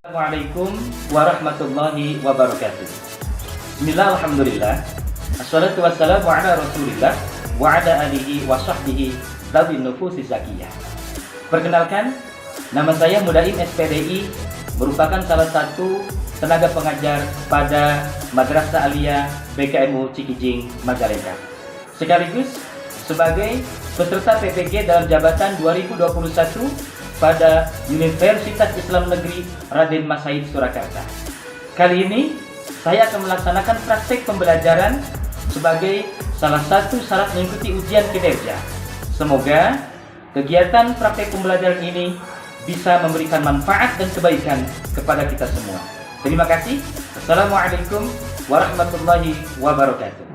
Assalamualaikum warahmatullahi wabarakatuh. Bismillah, alhamdulillah. Assalatu wassalamu ala rasulillah wa ala alihi wa sahbihi dzawin nufusi zakiyah. Perkenalkan, nama saya Mudaim SPDI, merupakan salah satu tenaga pengajar pada Madrasah Aliyah BKMU Cikijing, Majalengka. Sekaligus sebagai peserta PPG dalam jabatan 2021 pada Universitas Islam Negeri Raden Mas Said Surakarta. Kali ini saya akan melaksanakan praktek pembelajaran sebagai salah satu syarat mengikuti ujian kinerja. Semoga kegiatan praktek pembelajaran ini bisa memberikan manfaat dan kebaikan kepada kita semua. Terima kasih. Assalamualaikum warahmatullahi wabarakatuh.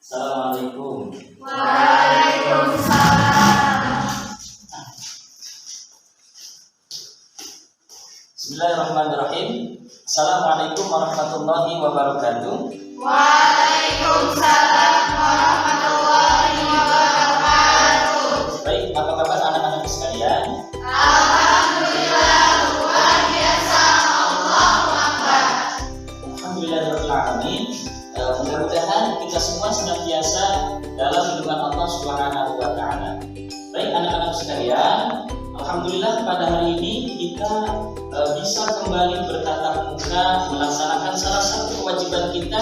Assalamualaikum. Waalaikumsalam. Bismillahirrahmanirrahim. Assalamualaikum warahmatullahi wabarakatuh. Waalaikumsalam warahmatullahi wabarakatuh. Baik, apa kabar anak-anak sekalian? Alhamdulillah, luar biasa. Allahu Akbar. Alhamdulillahirabbil alamin. Mudah-mudahan kita semua senantiasa dalam lindungan Allah Subhanahu wa taala. Baik anak-anak sekalian, alhamdulillah pada hari ini kita bisa kembali bertatap muka melaksanakan salah satu kewajiban kita,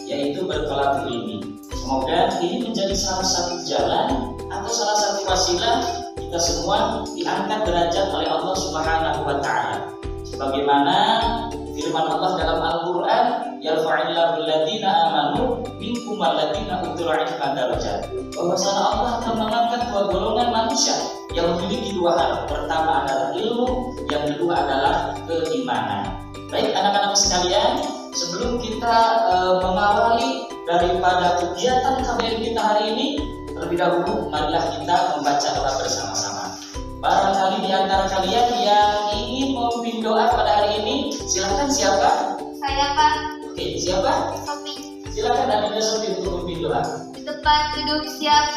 yaitu bertolak ilmi. Semoga ini menjadi salah satu jalan atau salah satu wasilah kita semua diangkat derajat oleh Allah Subhanahu wa taala. Sebagaimana firman Allah dalam Al-Qur'an, yarfa'illahu alladziina aamanu minkum walladziina utul 'ilma darajat. Bahwasanya Allah akan mengangkat dua golongan manusia yang memiliki dua hal. Pertama adalah ilmu, yang kedua adalah keimanan. Baik anak-anak sekalian, sebelum kita mengawali daripada kegiatan KBM kita hari ini, terlebih dahulu marilah kita membaca doa bersama-sama. Barangkali di antara kalian yang ingin memimpin doa pada hari ini, silakan siapa? Saya Pak Oke, siapa? Sofi. Silakan Adinda Sofi untuk memimpin doa. Di tempat duduk siap.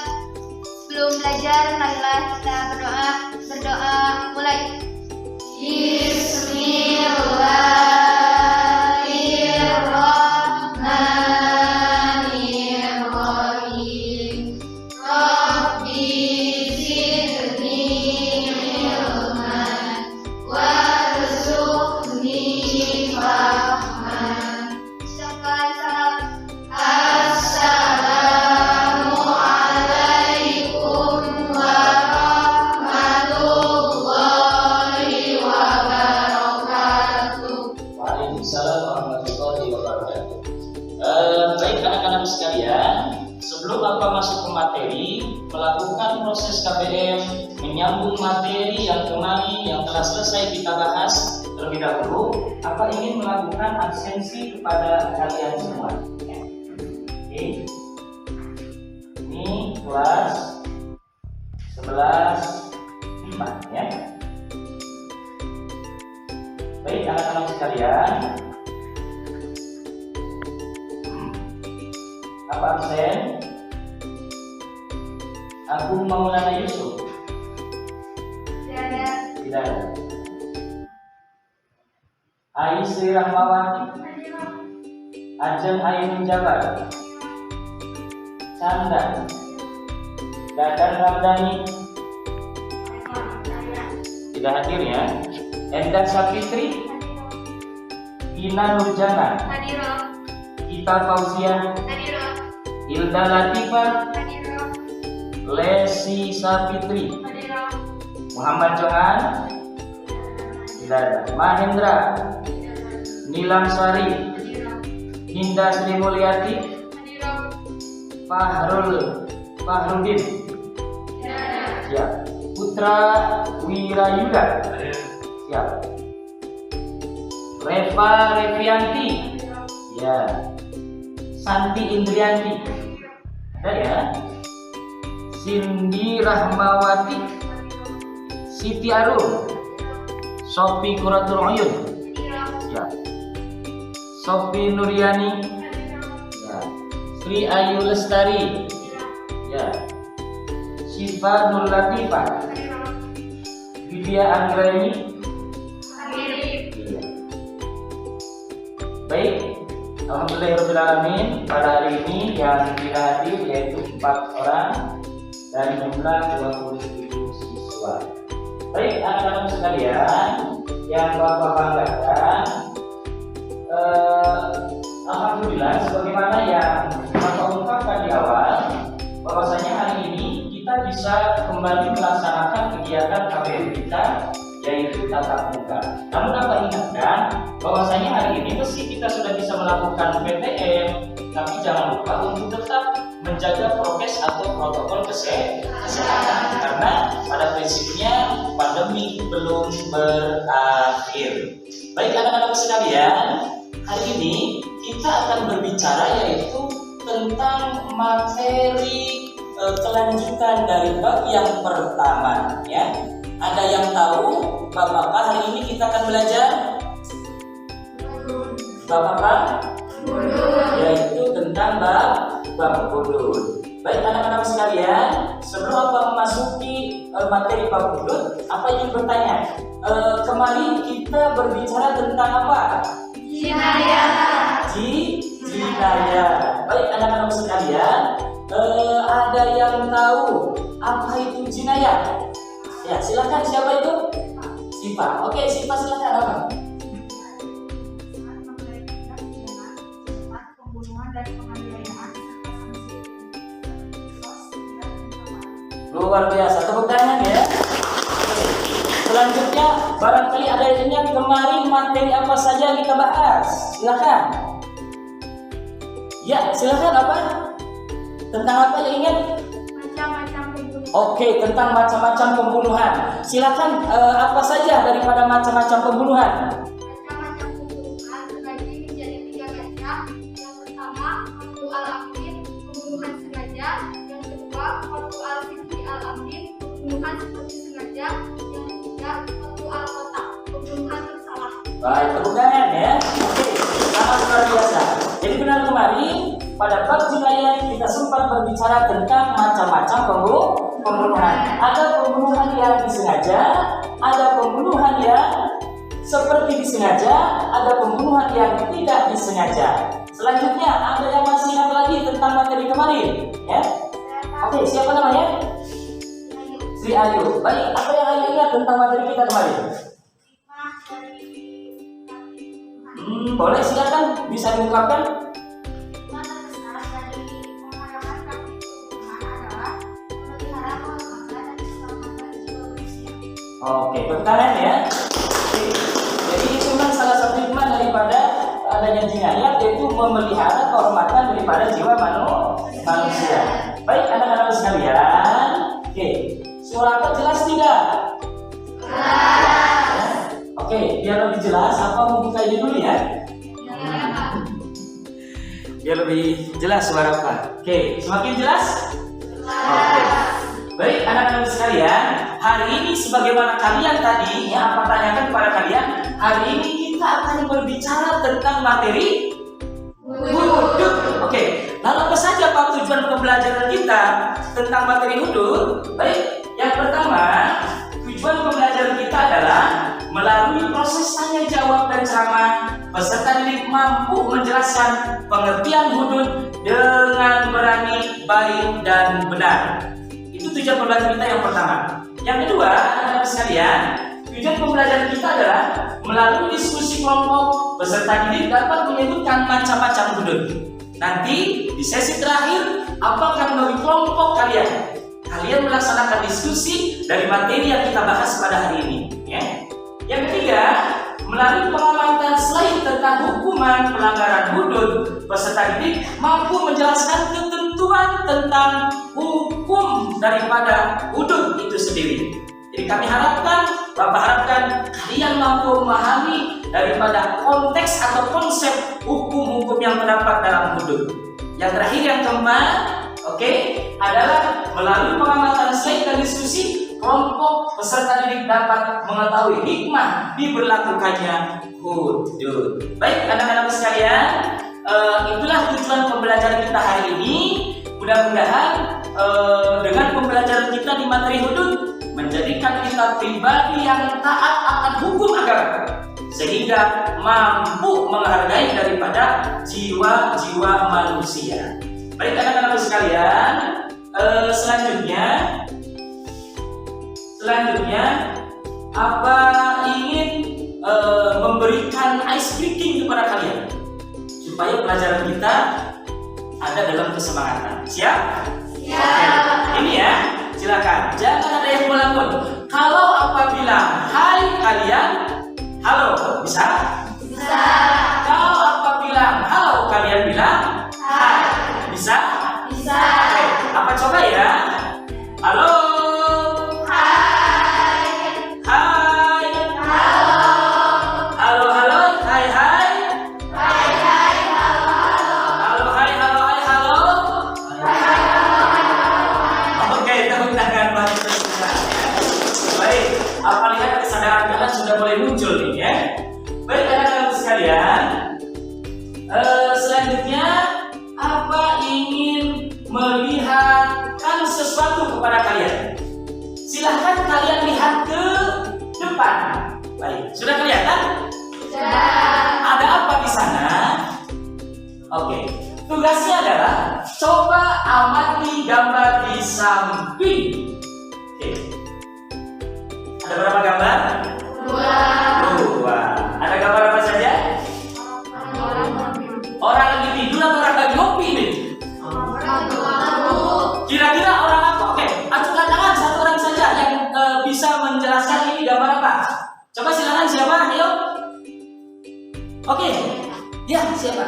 Sebelum belajar, marilah kita berdoa. Mulai. Bismillahirrahmanirrahim. Rabbi zidni ilman warzuqni fahman. Assalamualaikum warahmatullahi wabarakatuh. Waalaikumsalam warahmatullahi wabarakatuh. Baik anak-anak sekalian, sebelum Bapak masuk ke materi, melakukan proses KBM, menyambung materi yang kemarin yang telah selesai kita bahas terlebih dahulu, apa ingin melakukan absensi kepada kalian semua. Oke. Ini kelas 11 5 ya. Baik anak-anak sekalian, apa absen? Agung Maulana Yusuf? Tidak ada. Aisyah Rahmawati? Ajeng Ainun Jabar? Canda? Dadan Ramdhani? Tidak hadir ya. Endah Sapitri? Ina Nurjana? Ita Fauzia? Hilda Latifah? Lesi Sapitri? Muhammad Johan? Tidak ada. Mahendra? Nilam Sari? Ninda Sri Mulyati? Fahrudin? Siap. Putra Wirayuda? Siap. Reva Revianti? Ya. Santi Indrianti? Ada ya. Cindy Rahmawati? Siti Arum? Sofi Quratul Uyun? Ya. Sofi Nuryani? Ya. Sri Ayu Lestari? Ya. Syifa Nur Latifah, Widya Anggraini. Baik, alhamdulillahirobbilalamin. Pada hari ini yang tidak hadir yaitu 4 orang dari jumlah 27 siswa. Baik, anak-anak sekalian yang Bapak banggakan, alhamdulillah sebagaimana yang Bapak ungkapkan di awal, bahwasanya hari ini kita bisa kembali melaksanakan kegiatan KBM kita, yaitu tatap muka. Namun dapat ingatkan bahwasanya hari ini meski kita sudah bisa melakukan PTM, tapi jangan lupa untuk tetap menjaga prokes atau protokol kesehatan, karena pada prinsipnya pandemi belum berakhir. Baik anak-anak sekalian, hari ini kita akan berbicara yaitu tentang materi kelanjutan dari bab yang pertama, ya. Ada yang tahu bab apa hari ini kita akan belajar? Bab apa? Yaitu tentang bab hudud. Baik anak-anak sekalian, sebelum Bapak memasuki materi bab hudud, apa yang bertanya? Kemarin kita berbicara tentang apa? Jinayah. Baik anak-anak sekalian, ada yang tahu apa itu jinayah? Ya, silakan, siapa itu? Syifa. Oke, Syifa silakan apa? Luar biasa, tepuk tangan ya. Selanjutnya, barangkali ada yang ingat kemarin materi apa saja yang kita bahas? Silakan. Ya, silakan apa? Tentang apa yang ingat? Macam-macam pembunuhan. Oke, tentang macam-macam pembunuhan. Silakan, apa saja daripada macam-macam pembunuhan? Macam-macam pembunuhan terbagi menjadi 3 macam. Yang pertama, qatlu al-amdin, pembunuhan sengaja. Yang kedua, qatlu al-fi'li al-amdin, pembunuhan seperti sengaja. Yang ketiga, qatlu al-khata', pembunuhan bersalah. Baik, tepuk tangan ya. Oke, sangat luar biasa. Jadi benar kemarin pada bab jinayah kita sempat berbicara tentang macam-macam pembunuhan. Ada pembunuhan yang disengaja, ada pembunuhan yang seperti disengaja, ada pembunuhan yang tidak disengaja. Selanjutnya ada yang masih ingat lagi tentang materi kemarin, ya? Oke, siapa namanya? Sri Ayu. Baik, apa yang Ayu ingat tentang materi kita kemarin? Boleh silakan bisa diungkapkan. Oke, pertanyaan ya. Jadi itu kan salah satu hikmah daripada adanya jinayah, yaitu memelihara kehormatan daripada jiwa manusia. Baik anak-anak sekalian, oke, suara apa jelas tidak? Jelas. Oke, biar lebih jelas, apa mau buka ini dulu ya? Biar lebih jelas suara apa? Oke, semakin jelas? Oke. Baik anak-anak sekalian, hari ini sebagaimana kalian tadi yang apa tanyakan kepada kalian, hari ini kita akan berbicara tentang materi hudud. Oke, lalu apa saja Pak tujuan pembelajaran kita tentang materi hudud? Baik, yang pertama, tujuan pembelajaran kita adalah melalui proses tanya jawab dan ceramah, peserta didik mampu menjelaskan pengertian hudud dengan berani, baik dan benar. Itu tujuan pembelajaran kita yang pertama. Yang kedua, anak-anak sekalian, tujuan pembelajaran kita adalah melalui diskusi kelompok, peserta didik dapat menyebutkan macam-macam hudud. Nanti di sesi terakhir, apakah melalui kelompok kalian melaksanakan diskusi dari materi yang kita bahas pada hari ini. Ya. Yang ketiga, melalui pengamatan slide tentang hukuman pelanggaran hudud, peserta didik mampu menjelaskan ketentuan tentang hukum daripada hudud itu sendiri. Jadi kami harapkan kalian mampu memahami daripada konteks atau konsep hukum-hukum yang terdapat dalam hudud. Yang terakhir, yang keempat, adalah melalui pengamatan slide dan diskusi kelompok peserta didik dapat mengetahui hikmah diberlakukannya hudud. Baik anak-anak sekalian, itulah tujuan pembelajaran kita hari ini. Mudah-mudahan dengan pembelajaran kita di materi hudud menjadikan kita pribadi yang taat akan hukum agama sehingga mampu menghargai daripada jiwa-jiwa manusia. Baik anak-anak sekalian, selanjutnya apa ingin memberikan ice breaking kepada kalian supaya pelajaran kita ada dalam kesemangatan. Siap? Siap. Ini ya, silakan. Jangan ada yang melamun. Kalau apa bilang hai kalian, halo, bisa? Bisa. Kalau apa bilang halo kalian bilang hai, bisa? Bisa. Oke, apa coba ya? Halo. Selanjutnya, apa ingin melihatkan sesuatu kepada kalian? Silahkan kalian lihat ke depan. Baik, sudah kelihatan? Sudah. Ada apa di sana? Oke, tugasnya adalah coba amati gambar di samping. Oke, ada berapa gambar? Dua. Ada gambar apa saja? Orang lagi tidur atau orang lagi ngopi nih? Kira-kira orang apa? Oke, ajukan tangan satu orang saja yang bisa menjelaskan ini gambar apa. Coba silakan siapa? Ayo. Oke, ya siapa?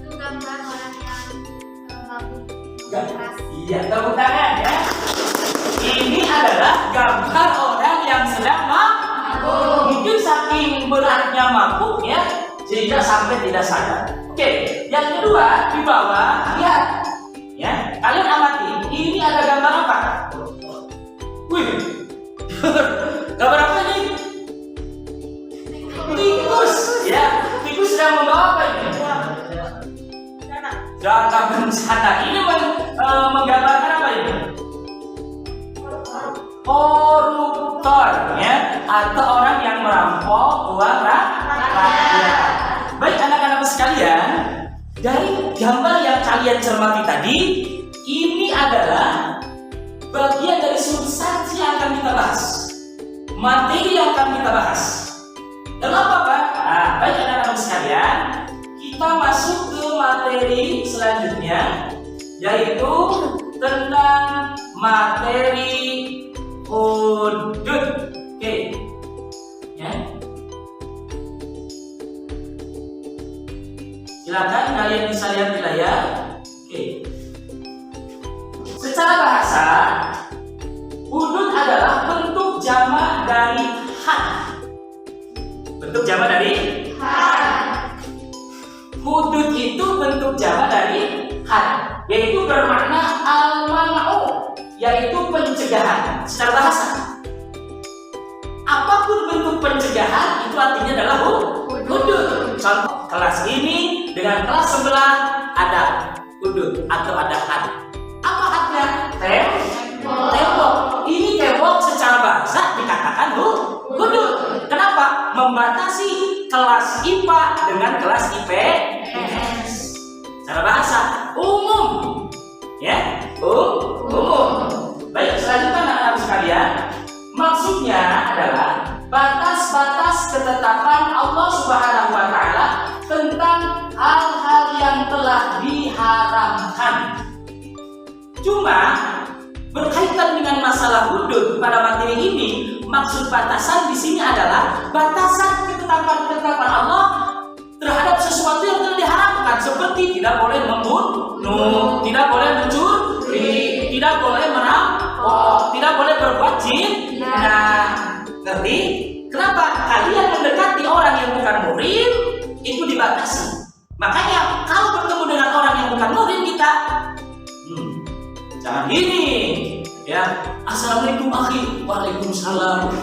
Itu gambar orang yang mabuk. Iya, tepuk tangan ya. Ini adalah gambar orang yang sedang mabuk. Mungkin saking beratnya mabuk ya, sehingga sampai tidak sadar. Oke, yang kedua di bawah lihat, ya kalian amati. Ini ada gambar apa? Wih, gambar apa ini? Tikus, ya. Tikus sedang membawa apa ini? Dana bencana. Ini menggambarkan apa ini? Koruptor, ya, atau orang yang merampok uang rakyat. Baik anak-anak sekalian, dari gambar yang kalian cermati tadi, ini adalah bagian dari substansi yang akan kita bahas, materi yang akan kita bahas. Kenapa Pak? Nah, baik anak-anak sekalian, kita masuk ke materi selanjutnya, yaitu tentang materi hudud. Oke, ya. Silakan kalian bisa lihat di layar. Oke. Secara bahasa, hudud adalah bentuk jamak dari had. Bentuk jamak dari had. Hudud itu bentuk jamak dari had, yaitu bermakna al-man'u, yaitu pencegahan. Secara bahasa, apapun bentuk pencegahan itu artinya adalah hudud. Contoh kelas ini dengan kelas sebelah ada hudud atau ada had. Apa hadnya? Tembok. Ini tembok secara bahasa dikatakan hudud. Kenapa? Membatasi kelas IPA dengan kelas IPS. Secara bahasa umum, ya, umum. Baik, selanjutnya anak-anak sekalian, maksudnya adalah batas-batas ketetapan Allah Subhanahu wa Ta'ala tentang hal-hal yang telah diharamkan. Cuma berkaitan dengan masalah hudud pada materi ini, maksud batasan di sini adalah batasan ketetapan Allah terhadap sesuatu yang telah diharamkan, seperti tidak boleh membunuh, tidak boleh mencuri, tidak boleh merampok, tidak boleh berbuat zina. Ngerti? Kenapa? Kalian mendekati orang yang bukan muhrim itu dibatasi. Makanya kalau bertemu dengan orang yang bukan muhrim kita jangan gini, ya. Assalamualaikum akhi, waalaikumsalam.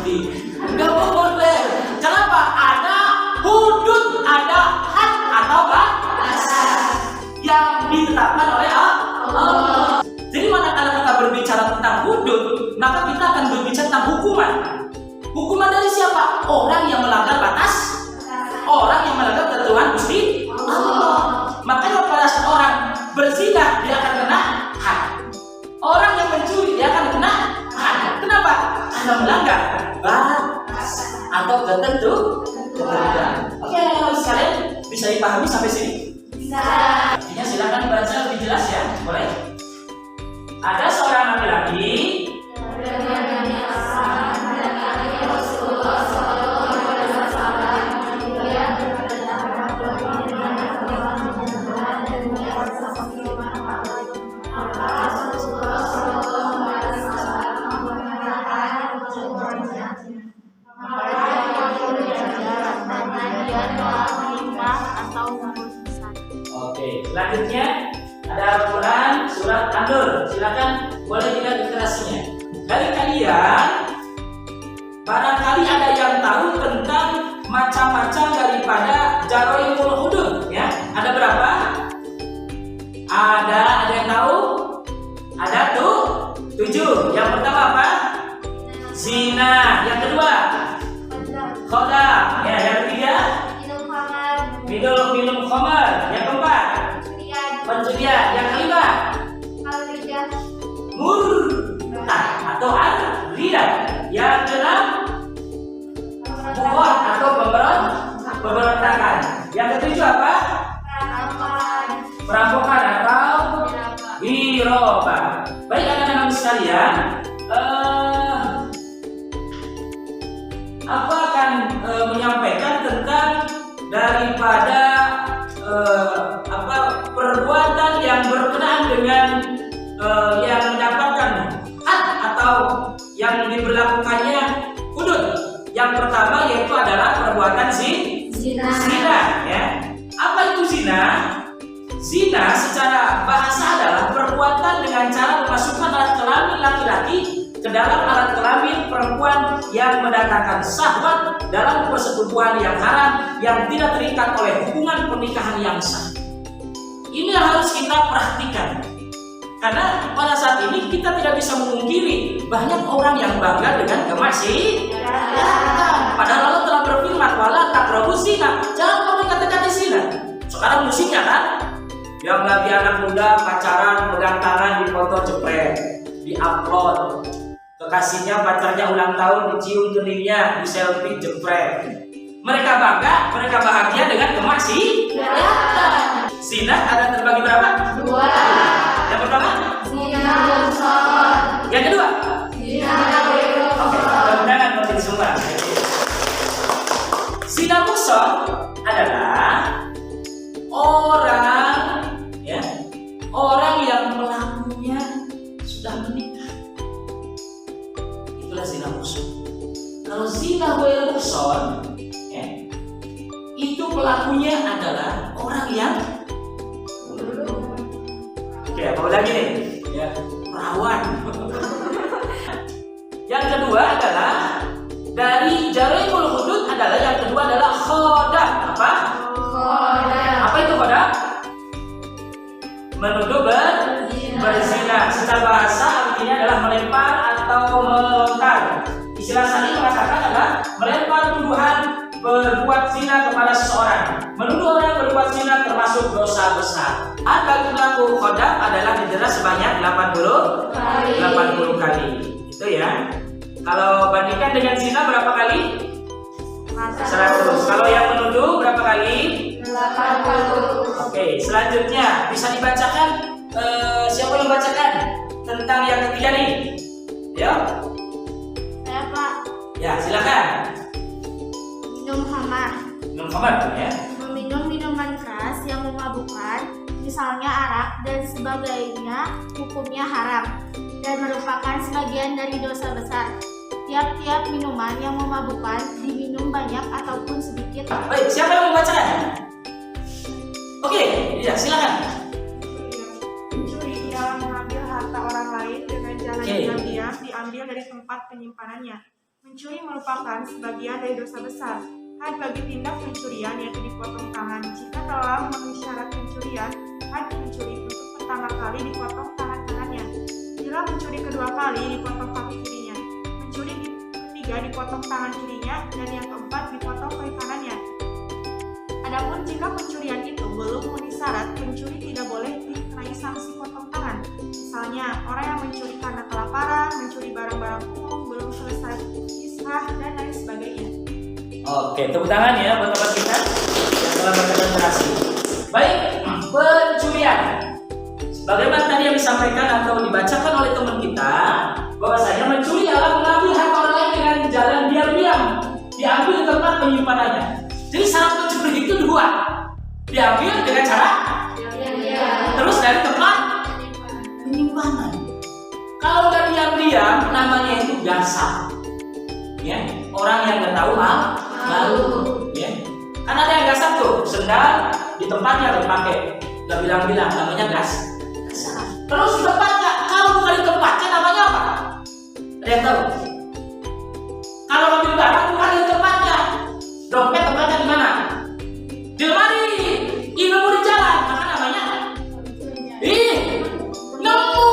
Enggak boleh. Kenapa? Ada hudud, ada had atau batasan yang ditetapkan oleh Allah. Jadi manakala kita hukuman. Hukuman dari siapa? Orang yang melanggar batas, orang yang melanggar ketentuan Gusti Allah. Makanya pada saat orang berzina dia akan kena had. Orang yang mencuri dia akan kena had. Kenapa? Karena melanggar batas atau ketentuan. Oke, sekalian bisa dipahami sampai sini? Bisa. Artinya silakan baca lebih jelas ya, boleh? Ada seorang laki-laki selanjutnya ada Al-Quran surat An-Nur. Silakan boleh dilihat literasinya. Dari kalian barangkali ada yang tahu tentang macam-macam daripada Jaraimul Hudud ya. Ada berapa? Ada yang tahu? Ada tuh 7. Yang pertama apa? Zina. Yang kedua khoda. Ya, yang ketiga minum khamar. Yang keempat pencurian. Yang kelima murtad atau ar-rida. Yang keenam buat atau pemberontakan. Yang ketujuh apa? Perampokan atau hiroba. Baik anak-anak sekalian, aku akan menyampaikan tentang daripada perbuatan yang berkenaan dengan yang mendapatkan had atau yang diberlakukannya hudud. Yang pertama yaitu adalah perbuatan zina ya. Apa itu zina? Zina secara bahasa adalah perbuatan dengan cara memasukkan alat kelamin laki-laki ke dalam alat kelamin perempuan yang mendatangkan syahwat dalam persetubuhan yang haram yang tidak terikat oleh hubungan pernikahan yang sah. Ini yang harus kita perhatikan. Karena pada saat ini kita tidak bisa memungkiri banyak orang yang bangga dengan kemaksiatan. Padahal Allah telah berfirman, "Wala taqrabuz zina." Jangan kamu dekati zina. Sekarang musiknya kan, yang lagi anak muda pacaran pegang tangan di foto jepret, di-upload. Kekasihnya pacarnya ulang tahun dicium keningnya, di selfie jepret. Mereka bangga, mereka bahagia dengan kemaksiatan. Zina ada terbagi berapa? 2. Yang pertama? Zina muhsan. Yang kedua? Zina ghairu muhsan. Oke, jangan berhenti semua. Zina muhsan adalah orang yang pelakunya sudah menikah. Itulah zina muhsan. Kalau zina ghairu muhsan, ya, itu pelakunya adalah orang yang apa lagi nih? Ya, perawan. Yang kedua adalah dari Jaraimul Hudud adalah yang kedua adalah khoda. Apa? Khoda. Apa itu khoda? Menuduh berzina. Secara bahasa artinya adalah melempar atau melontar. Istilah syar'i mengatakan adalah melempar tuduhan berbuat zina kepada seseorang. Menuduh orang berbuat zina termasuk dosa besar. Bagi pelaku khoda adalah didera sebanyak 80 kali. Itu ya. Kalau bandingkan dengan zina berapa kali? 100. Kalau yang menuduh berapa kali? 80. Oke, selanjutnya bisa dibacakan. Siapa yang bacakan tentang yang ketiga nih? Ya. Saya Pak. Ya, silakan. Minum khamar. Minum khamar ya. Meminum minuman keras yang memabukkan, misalnya arak dan sebagainya, hukumnya haram dan merupakan sebagian dari dosa besar. Tiap-tiap minuman yang memabukkan diminum banyak ataupun sedikit. Baik, siapa yang membacakan? Oke, ya silakan. Mencuri ialah mengambil harta orang lain dengan jalan yang diam diambil dari tempat penyimpanannya. Mencuri merupakan sebagian dari dosa besar. Had bagi tindak pencurian yaitu dipotong tangan. Jika telah memenuhi syarat pencurian, had mencuri untuk pertama kali dipotong tangan kanannya. Bila mencuri kedua kali, dipotong kaki kirinya. Mencuri ketiga dipotong tangan kirinya, dan yang keempat dipotong kaki kanannya. Adapun jika pencurian itu belum memenuhi syarat, pencuri tidak boleh dikenai sanksi potong tangan. Misalnya, orang yang mencuri karena kelaparan, mencuri barang-barang umum, belum selesai kisah, dan lain sebagainya. Oke, tepuk tangan ya buat teman kita yang telah berkonsentrasi. Baik, pencurian. Sebagaimana tadi yang disampaikan atau dibacakan oleh teman kita, bahwasanya mencuri adalah mengambil hak orang lain dengan jalan diam-diam, diambil di tempat penyimpanannya. Jadi syarat pencuri itu dua, diambil dengan cara terus dari tempat penyimpanan. Kalau nggak diam-diam, namanya itu gasap. Ya, orang yang nggak tahu malu. Ya, kan ada yang gasap tuh, sendal di tempatnya dipakai, nggak bilang-bilang, namanya gasap. Terus di tempatnya, kalau bukan di tempatnya namanya apa? Ada yang tahu? Kalau ngambil barang bukan di tempatnya, dompet tempatnya di mana? Di lemari, nemu di jalan, maka namanya nemu.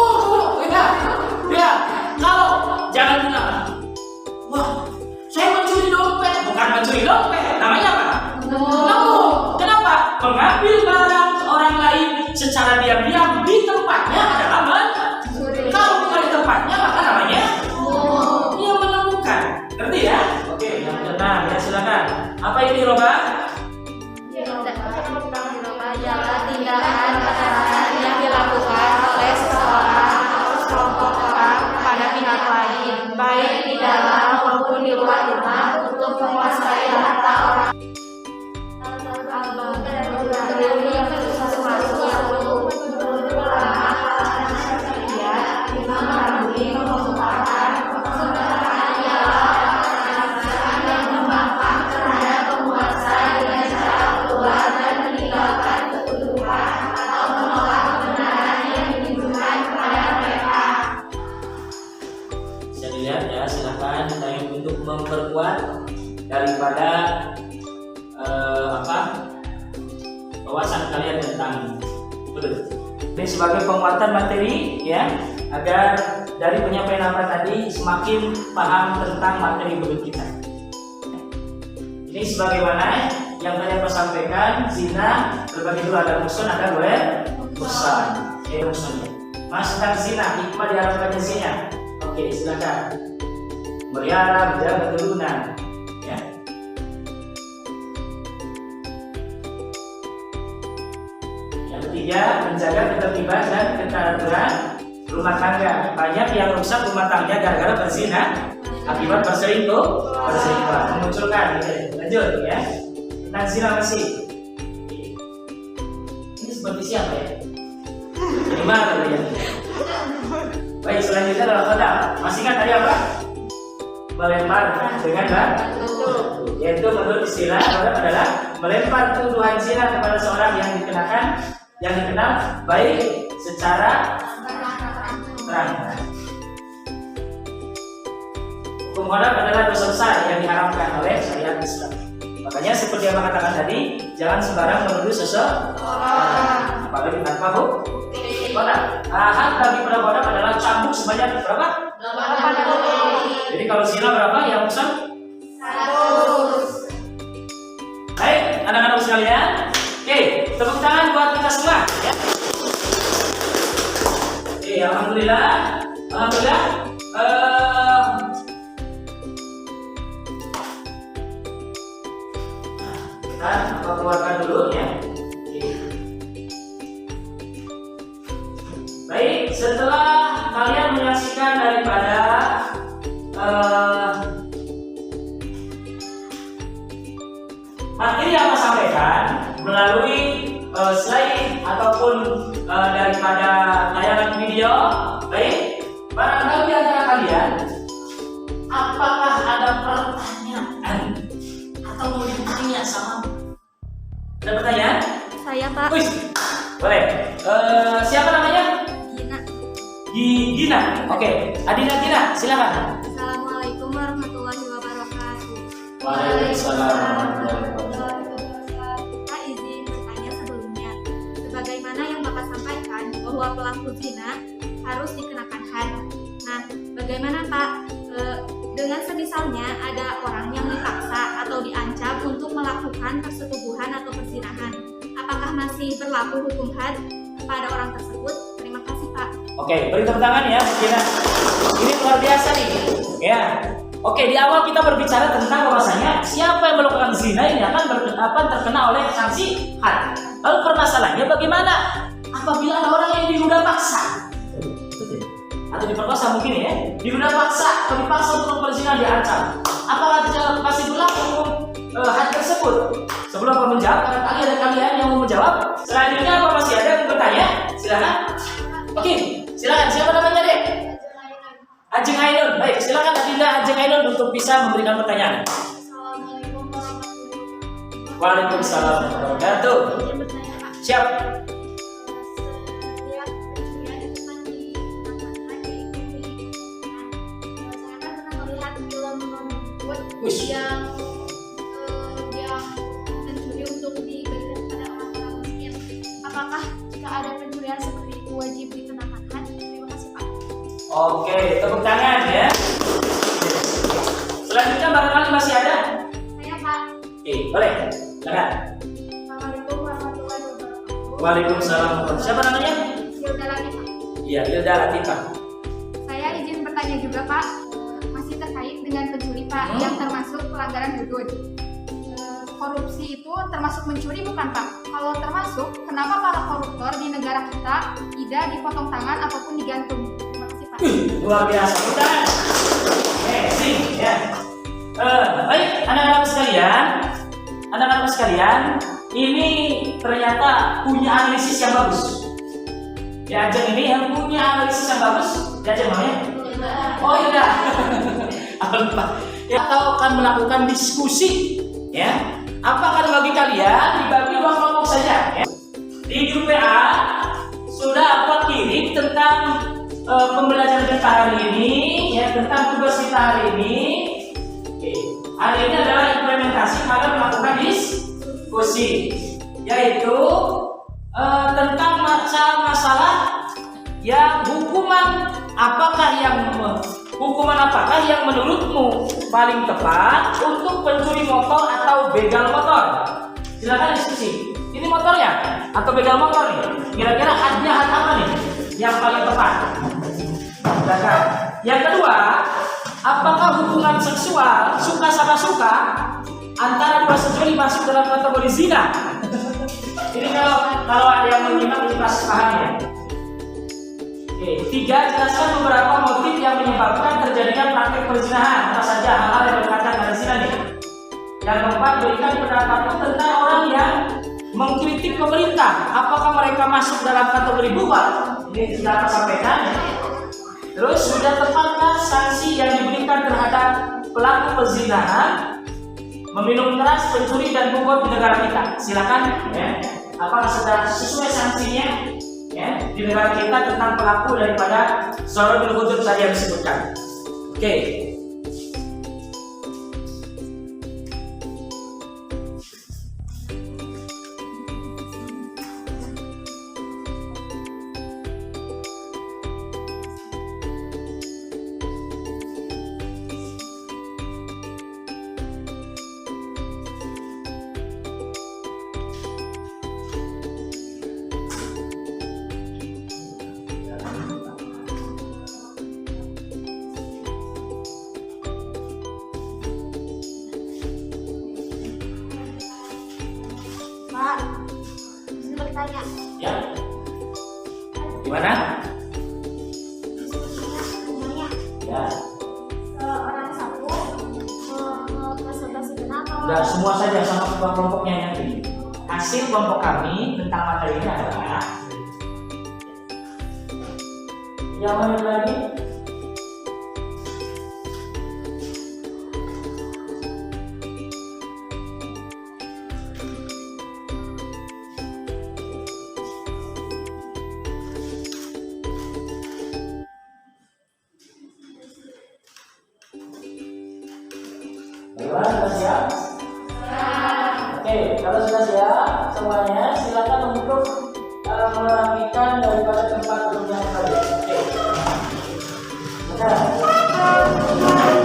Ya, kalau jangan bilang, wah, saya mencuri dompet, bukan mencuri dompet, namanya apa? Nemu. Kenapa? Mengambil barang orang lain secara diam-diam di tempatnya adalah mencuri. Kalau bukan di tempatnya maka namanya dia menemukan. Ngerti ya? Oke, yang tenang ya, silakan. Apa ini Roba? Adalah tindakan kekerasan yang dilakukan oleh seseorang atau sekelompok orang kepada pihak lain, baik di dalam maupun di luar rumah, untuk menguasai harta orang. Bisa dilihat ya, silakan saya untuk memperkuat daripada wawasan kalian tentang betul. Ini sebagai penguatan materi ya, agar dari penyampaian apa tadi semakin paham tentang materi belut kita. Ini sebagaimana yang tadi aku sampaikan, zina berbagi dua, ada muhsan, ada ghair muhsan. Muhsannya. Mas tentang zina, hikmah diharapkannya zina. Oke, silakan. Melihara, menjaga keturunan. Ya. Yang ketiga, menjaga ketertiban dan keteraturan rumah tangga. Banyak yang rusak rumah tangga gara-gara berzina akibat berselingkuh, memunculkan. Lanjut ya. Tentang zina masih. Ini seperti siapa ya? Gimana ya? Baik, selanjutnya adalah kodak. Masih ingat tadi apa? Melempar dengan batu. Yaitu menurut istilah kodak adalah melempar tuduhan zina kepada seorang yang dikenal baik secara terang. Hukum kodak adalah dosa besar yang diharamkan oleh syariat Islam. Makanya seperti yang mengatakan tadi, jangan sembarang menuduh seseorang, apalagi tanpa bukti. Kodak. Had bagi pada kodak adalah cambuk sebanyak berapa? 80. Jadi kalau zina berapa yang muhsan? 100. Baik, anak-anak sekalian. Oke, tepuk tangan buat kita semua ya. Oke, alhamdulillah. Kita keluarkan dulu ya. Baik, setelah kalian menyaksikan daripada materi yang saya sampaikan melalui slide ataupun daripada tayangan video, baik, barangkali di antara kalian apakah ada pertanyaan atau mau ditanya sama? Ada pertanyaan? Saya, Pak. Wih, boleh. Siapa namanya? Gina. Oke, Adina Gina, silakan. Assalamualaikum warahmatullahi wabarakatuh. Waalaikumsalam warahmatullahi wabarakatuh. Pak, izin bertanya sebelumnya. Sebagaimana yang Bapak sampaikan bahwa pelaku zina harus dikenakan had. Nah, bagaimana Pak Dengan semisalnya ada orang yang dipaksa atau diancam untuk melakukan persetubuhan atau perzinahan, apakah masih berlaku hukum had pada orang tersebut? Terima kasih, Pak. Oke, beri tepuk tangan ya. Ini luar biasa nih. Ya. Oke, di awal kita berbicara tentang bahwasanya siapa yang melakukan zina ini akan terkena oleh sanksi had. Lalu permasalahannya bagaimana apabila ada orang yang diduga paksa atau diperkosa mungkin ya, diduga paksa atau dipaksa untuk berzina, diancam, apakah masih berlaku hukum had tersebut? Sebelum aku menjawab, barangkali ada kalian yang mau menjawab. Selanjutnya apa masih ada yang bertanya? Silakan. Oke, silakan. Siapa namanya, Dek? Ajeng Ainun. Baik, silakan Adinda Ajeng Ainun untuk bisa memberikan pertanyaan. Assalamualaikum warahmatullahi wabarakatuh. Waalaikumsalam warahmatullahi wabarakatuh. Izin bertanya, Pak. Siap. Setiap pencurian itu kan dikatakan diikuti dengan saya kan pernah melihat film Hollywood Wish. yang mencuri untuk diberikan kepada orang-orang miskin. Apakah jika ada pencurian seperti itu wajib dikenakan had? Terima kasih, Pak. Oke, tepuk tangan ya. Selanjutnya barangkali masih ada. Saya, Pak. Oke, boleh. Silakan. Assalamualaikum warahmatullahi wabarakatuh. Waalaikumsalam. Siapa namanya? Hilda lagi, Pak. Iya, Hilda Latifah. Saya izin bertanya juga, Pak. Masih terkait dengan pencuri, Pak, yang termasuk pelanggaran hudud. Korupsi itu termasuk mencuri bukan, Pak? Kalau termasuk, kenapa para koruptor di negara kita tidak dipotong tangan ataupun digantung? Terima kasih, Pak. Luar biasa. Udah. Sing ya. Baik, anak-anak sekalian, ini ternyata punya analisis yang bagus. Ya, Ajeng ini yang punya analisis yang bagus. Ya, Ajeng mau ya? Oh iya. Ya, atau akan melakukan diskusi, ya. Apa akan bagi kalian dibagi dua kelompok saja? Ya. Di grup WA sudah aku kirim tentang pembelajaran kita hari ini, ya, tentang tugas kita hari ini. Oke. Hari ini adalah implementasi pada melakukan diskusi, yaitu tentang masalah yang hukuman apakah yang menurutmu paling tepat untuk pencuri motor atau begal motor? Silakan diskusi. Ini motornya atau begal motor nih? Kira-kira hadnya had apa nih yang paling tepat? Silakan. Yang kedua, apakah hubungan seksual suka sama suka antara dua sejoli masuk dalam kategori zina? Ini kalau ada yang menyimak ini pasti paham ya. Oke, 3, jelaskan beberapa motif yang menyebabkan terjadinya praktek perzinahan. Apa saja hal-hal yang berkaitan dengan zina nih? Yang keempat, berikan pendapatmu tentang orang yang mengkritik pemerintah. Apakah mereka masuk dalam kategori bubar? Ini sudah aku sampaikan. Terus, sudah tepatkah sanksi yang diberikan terhadap pelaku perzinahan, meminum keras, pencuri dan bubar di negara kita? Silakan. Ya. Apakah sudah sesuai sanksinya? Ya, di negara kita tentang pelaku daripada Dzarabul hudud tadi yang disebutkan. Oke. Pak, izin bertanya. Ya. Gimana? Sebenarnya Ya. orang satu presentasi kenapa? Udah semua saja sama kelompoknya nanti. Hasil kelompok kami tentang materi ini adalah yang mana lagi? Bagaimana, sudah siap? Oke, kalau sudah siap semuanya, silakan untuk merapikan daripada tempat duduknya tadi. Oke. Silakan.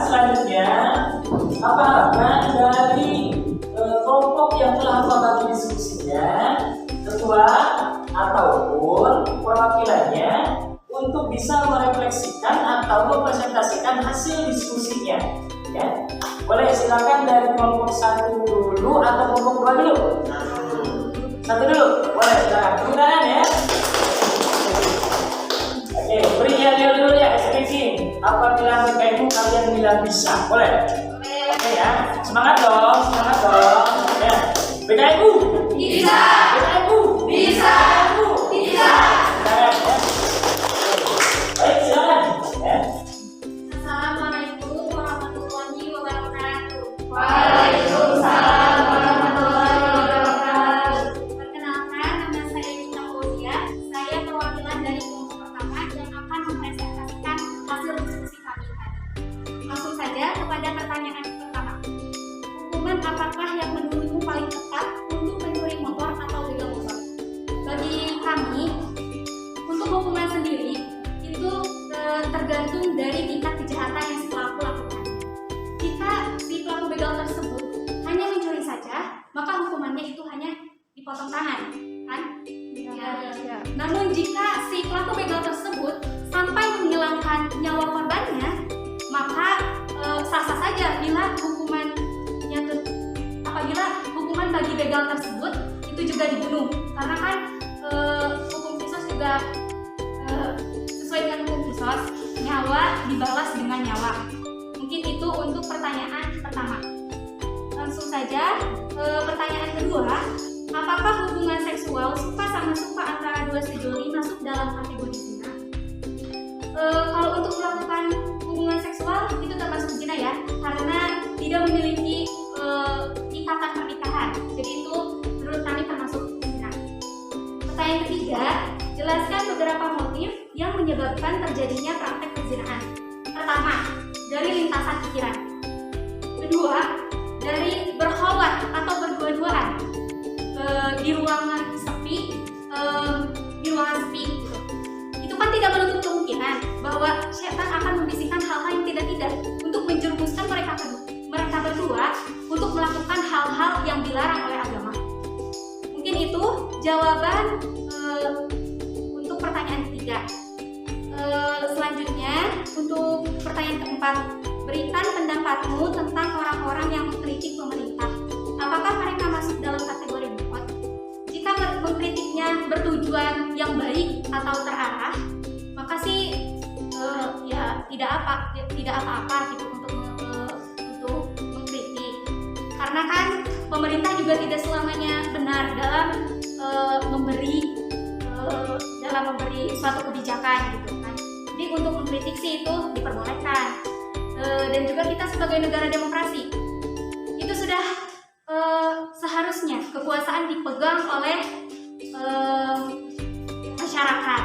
selanjutnya apakah dari kelompok yang telah membagi diskusinya, ketua ataupun perwakilannya untuk bisa merefleksikan atau mempresentasikan hasil diskusinya, ya? Boleh silakan dari kelompok 1 dulu atau kelompok 2 dulu? Satu dulu, boleh silakan. Tepuk tangan ya. Oke, beri hadiah dulu ya, ekspresi. Apabila BKMU kalian bilang bisa, boleh? Oke ya, semangat dong, semangat dong. Ya, BKMU Bisa. BKMU Bisa. BKMU Bisa. Silakan, ya. Baik, silakan. Ya. Assalamualaikum warahmatullahi wabarakatuh. Waalaikumsalam warahmatullahi wabarakatuh. Perkenalkan, nama saya Gita Fauzia. Saya perwakilan dari kelompok pertama yang akan mempresentasikan hasil diskusi kami tadi. Langsung saja kepada pertanyaan pertama. Hukuman apakah yang menurutmu paling tepat untuk mencuri motor atau begal motor? Bagi kami, untuk hukuman sendiri itu tergantung dari tingkat kejahatan yang si pelaku lakukan. Jika si pelaku begal tersebut hanya mencuri saja, maka hukumannya itu hanya dipotong tangan, kan? Ya. Namun jika si pelaku begal tersebut sampai menghilangkan nyawa korbannya, maka sah-sah saja apabila hukuman bagi begal tersebut itu juga dibunuh, karena kan hukum kisos juga sesuai dengan hukum kisos, nyawa dibalas dengan nyawa. Mungkin itu untuk pertanyaan pertama. Langsung saja pertanyaan kedua, apakah hubungan seksual suka sama suka antara dua sejoli masuk dalam kategori zina? Kalau untuk melakukan hubungan seksual itu termasuk zina ya, karena tidak memiliki ikatan pernikahan. Jadi itu menurut kami termasuk zina. Pertanyaan ketiga, jelaskan beberapa motif yang menyebabkan terjadinya praktek perzinahan. Pertama, dari lintasan pikiran. Kedua, dari berkholwat atau berdua-duaan di ruangan sepi, gitu. Itu kan tidak menutup kemungkinan bahwa setan akan membisikkan hal-hal yang tidak untuk menjerumuskan mereka berdua untuk melakukan hal-hal yang dilarang oleh agama. Mungkin itu jawaban untuk pertanyaan ketiga. Selanjutnya untuk pertanyaan keempat, berikan pendapatmu tentang orang-orang yang mengkritik pemerintah. Apakah mereka masuk dalam kategori boikot? Jika mengkritiknya bertujuan yang baik atau terarah, maka sih ya tidak apa-apa gitu untuk mengkritik. Karena kan pemerintah juga tidak selamanya benar dalam memberi suatu kebijakan gitu kan. Jadi untuk mengkritik sih itu diperbolehkan. Dan juga kita sebagai negara demokrasi itu sudah seharusnya kekuasaan dipegang oleh masyarakat,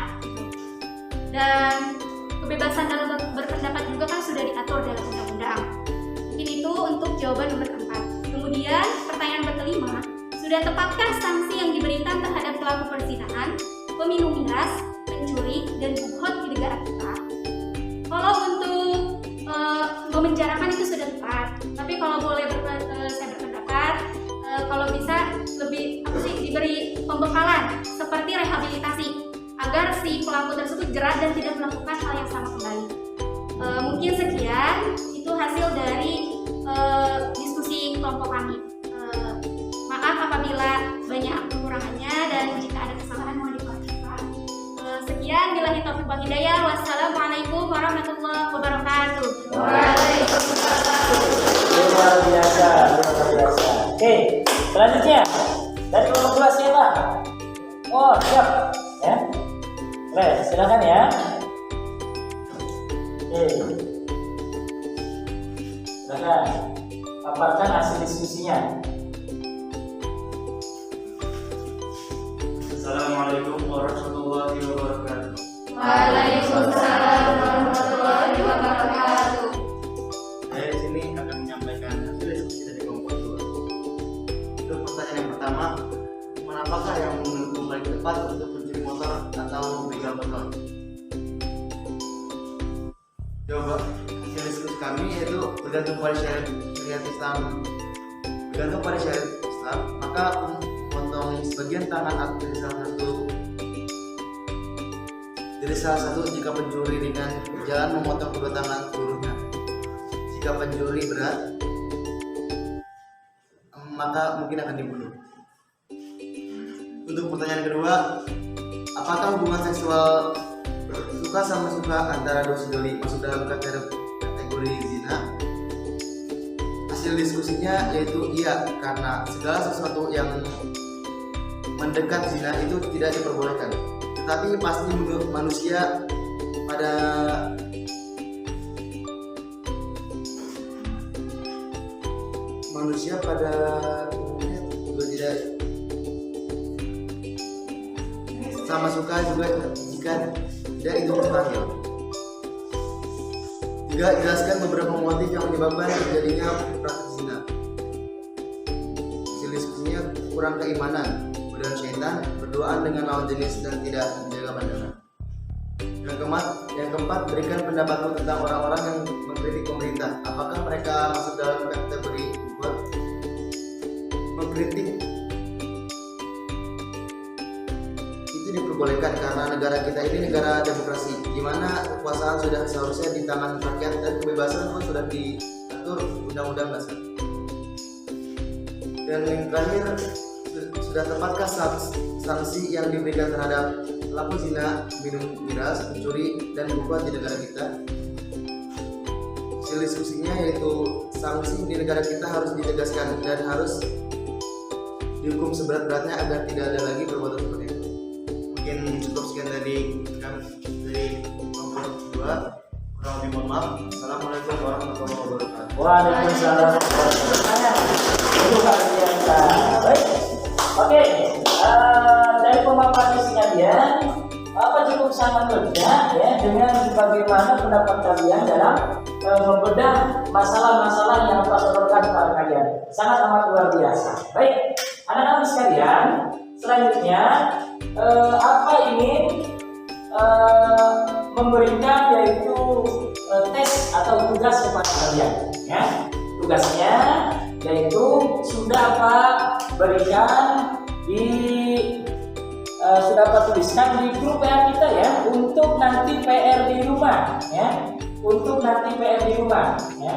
dan kebebasan dalam berpendapat juga kan sudah diatur dalam undang-undang. Mungkin itu untuk jawaban nomor 4. Kemudian pertanyaan kelima, sudah tepatkah sanksi yang diberikan terhadap pelaku perzinahan, peminum miras, pencuri, dan bukhot di negara kita? Kalau untuk memenjarakan itu sudah tepat, tapi kalau boleh saya berpendapat kalau bisa lebih diberi pembekalan seperti rehabilitasi agar si pelaku tersebut jerat dan tidak melakukan hal yang sama kembali. Mungkin sekian itu hasil dari diskusi kelompok kami. Maaf apabila banyak kekurangannya dan jika ada kesalahan mohon dimaafkan. Sekian, billahi taufiq wal hidayah. Wassalamualaikum warahmatullahi wabarakatuh. Waalaikumsalam. Luar biasa. Oke, selanjutnya dari kelompok 2 siapa? Oh, siap. Ya. Boleh, silakan ya. Oke. Silakan. Paparkan hasil diskusinya. Assalamualaikum warahmatullahi wabarakatuh. Waalaikumsalam warahmatullahi wabarakatuh. Saya di sini akan menyampaikan hasil diskusi dari kelompok 2. Untuk pertanyaan yang pertama, manakah yang menurutmu paling tepat untuk mencuri motor atau begal motor? Jawaban hasil diskusi kami yaitu bergantung pada syariat Islam, maka memotong sebagian tangan dari salah satu jika pencuri ringan jalan memotong kedua tangan seluruhnya. Jika pencuri berat maka mungkin akan dibunuh. Untuk pertanyaan kedua, apakah hubungan seksual suka sama suka antara dua saudari masuk dalam kategori zina? Hasil diskusinya yaitu iya, karena segala sesuatu yang mendekat zina itu tidak diperbolehkan. Tetapi pasti menurut manusia pada umumnya juga tidak sama suka juga jika tidak itu mustahil. Juga jelaskan beberapa motif yang menyebabkan terjadinya praktik zina. Hasil diskusinya kurang keimanan, godaan syaitan, berduaan dengan lawan jenis dan tidak menjaga pandangan. Yang keempat, berikan pendapatmu tentang orang-orang yang mengkritik pemerintah. Apakah mereka masuk dalam kategori buat mengkritik? Itu diperbolehkan karena negara kita ini negara demokrasi, di mana kekuasaan sudah seharusnya di tangan rakyat dan kebebasan pun sudah diatur undang-undang dasar. Dan yang terakhir, sudah tepatkah sanksi yang diberikan terhadap pelaku zina, minum miras, mencuri, dan berbuat di negara kita? Hasil diskusinya yaitu sanksi di negara kita harus ditegaskan dan harus dihukum seberat-beratnya agar tidak ada lagi perbuatan seperti itu. Mungkin cukup sekian dari kelompok kedua. Kurang lebih mohon maaf. Assalamualaikum warahmatullahi wabarakatuh. Waalaikumsalam warahmatullahi wabarakatuh. Itu luar biasa. Baik. Oke, dari pemaparan sekalian, apa cukup sangat lega ya dengan bagaimana pendapat kalian dalam membedah masalah-masalah yang Pak sampaikan kepada kalian. Sangat amat luar biasa. Baik, anak-anak sekalian, selanjutnya apa ingin memberikan yaitu tes atau tugas kepada kalian. Ya, tugasnya yaitu sudah apa berikan sudah apa tuliskan di grup PR kita ya untuk nanti PR di rumah ya, untuk nanti PR di rumah ya.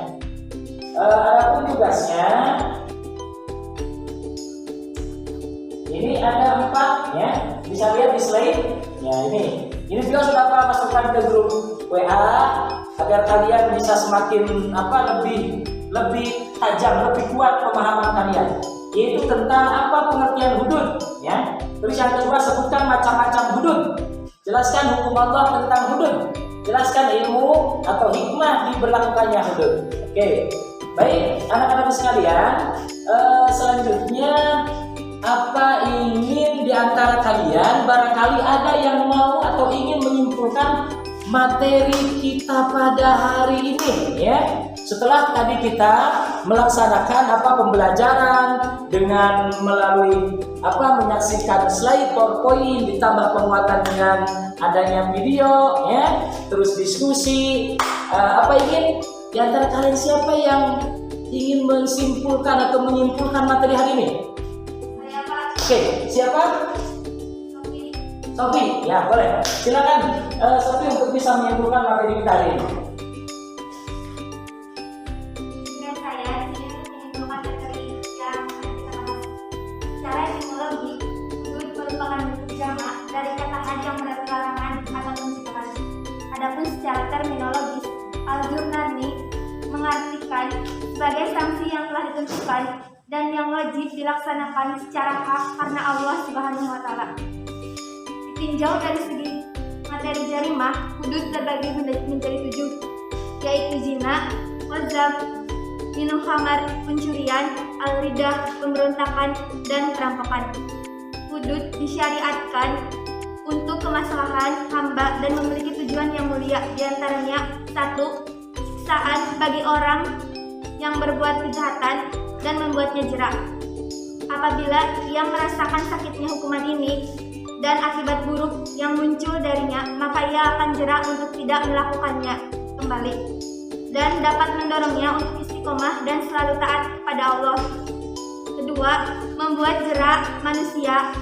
Adapun tugasnya ini ada 4 ya, bisa lihat di slide ya. Ini juga sudah apa masukkan ke grup WA agar kalian bisa semakin apa lebih tajam, lebih kuat pemahaman kalian, yaitu tentang apa pengertian hudud ya. Terus yang kedua, sebutkan macam-macam hudud, jelaskan hukum Allah tentang hudud, jelaskan ilmu atau hikmah diberlakukannya hudud. Oke, baik anak-anak sekalian, selanjutnya apa ingin diantara kalian barangkali ada yang mau atau ingin menyimpulkan materi kita pada hari ini ya. Setelah tadi kita melaksanakan apa pembelajaran dengan melalui apa menyaksikan slide PowerPoint ditambah penguatan dengan adanya video ya, terus diskusi, apa ingin di antara kalian siapa yang ingin menyimpulkan atau menyimpulkan materi hari ini? Saya Pak. Oke, siapa? Sofi, ya boleh. Silakan Sofi untuk bisa menyimpulkan materi kita hari ini. Dengan saya di sini menyimpulkan materi yang kita bahas. Secara etimologi, hudud merupakan bentuk jamak dari kata had yang berarti larangan atau mencegah. Adapun secara terminologis, Al-Jurnani mengartikan sebagai sanksi yang telah ditentukan dan yang wajib dilaksanakan secara hak karena Allah Subhanahu wa Ta'ala. Ditinjau dari segi materi jarimah, hudud terbagi menjadi 7, yaitu zina, qadzaf, minum khamar, pencurian, al-ridah, pemberontakan, dan perampokan. Hudud disyariatkan untuk kemaslahan hamba dan memiliki tujuan yang mulia, diantaranya 1. Siksaan bagi orang yang berbuat kejahatan dan membuatnya jera. Apabila ia merasakan sakitnya hukuman ini dan akibat buruk yang muncul darinya, maka ia akan jera untuk tidak melakukannya kembali. dan dapat mendorongnya untuk istiqomah dan selalu taat kepada Allah. Kedua, membuat jerak manusia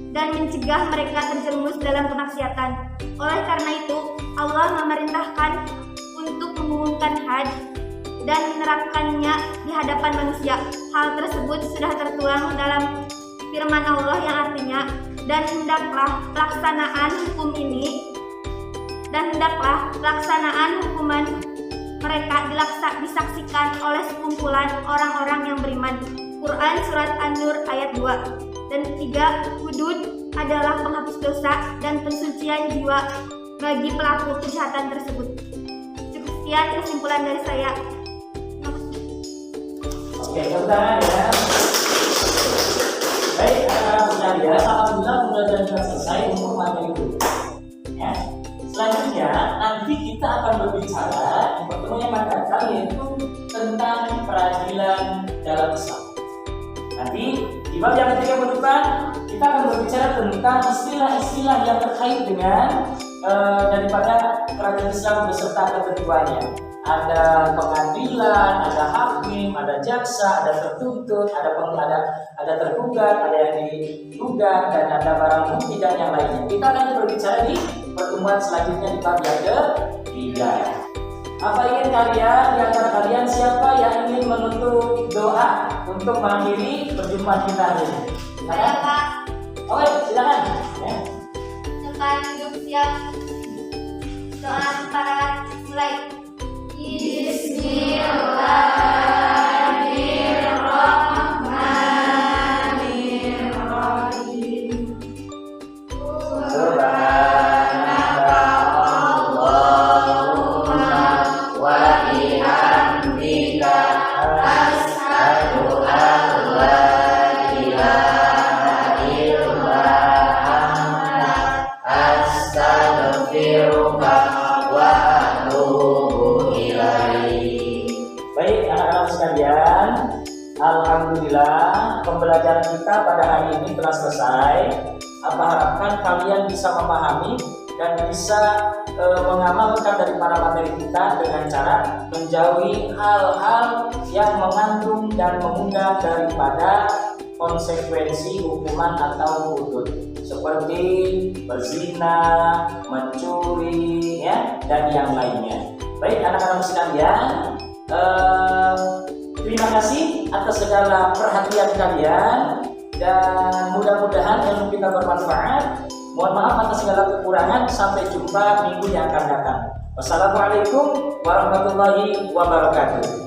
dan mencegah mereka terjerumus dalam kemaksiatan. Oleh karena itu, Allah memerintahkan untuk mengumumkan haji dan menerapkannya di hadapan manusia. Hal tersebut sudah tertuang dalam firman Allah yang artinya, dan hendaklah pelaksanaan hukuman mereka disaksikan oleh sekumpulan orang-orang yang beriman. Quran Surat An-Nur ayat 2. Dan 3, hudud adalah penghapus dosa dan pensucian jiwa bagi pelaku kejahatan tersebut. Cukup sekian kesimpulan dari saya. Oke, tepuk tangan ya. Baik, anak-anak sekalian, alhamdulillah pembelajaran sudah selesai untuk materi itu. Ya. Selanjutnya, nanti kita akan berbicara di pertemuan yang akan datang yaitu tentang peradilan dalam Islam. Nanti di bab yang ketiga ke depan kita akan berbicara tentang istilah-istilah yang terkait dengan daripada peradilan Islam beserta ketentuannya. Ada pengadilan, ada hakim, ada jaksa, ada tertuntut, ada tergugat, ada yang digugat, dan ada barang bukti dan yang lainnya. Kita akan berbicara di pertemuan selanjutnya di bab yang ketiga. Apa ingin kalian, di antara kalian siapa yang ingin menutup doa untuk mengakhiri perjumpaan kita hari ini? Saya, Pak. Oke, silakan. Ya. Depan duduk siap. Doa para mulai. Bismillahirrahmanirrahim. Subhanaka Allahumma wa bihamdika asyhadu an la ilaha illa anta astaghfiruka wa atubu ilaik. Baik anak-anak sekalian, alhamdulillah pembelajaran kita pada hari ini telah selesai. Apa harapkan kalian bisa memahami dan bisa mengamalkan dari para materi kita dengan cara menjauhi hal-hal yang mengandung dan mengundang daripada konsekuensi hukuman atau hudud seperti berzina, mencuri, ya, dan yang lainnya. Baik anak-anak sekalian, terima kasih atas segala perhatian kalian dan mudah-mudahan ilmu kita bermanfaat. Mohon maaf atas segala kekurangan. Sampai jumpa minggu yang akan datang. Wassalamualaikum warahmatullahi wabarakatuh.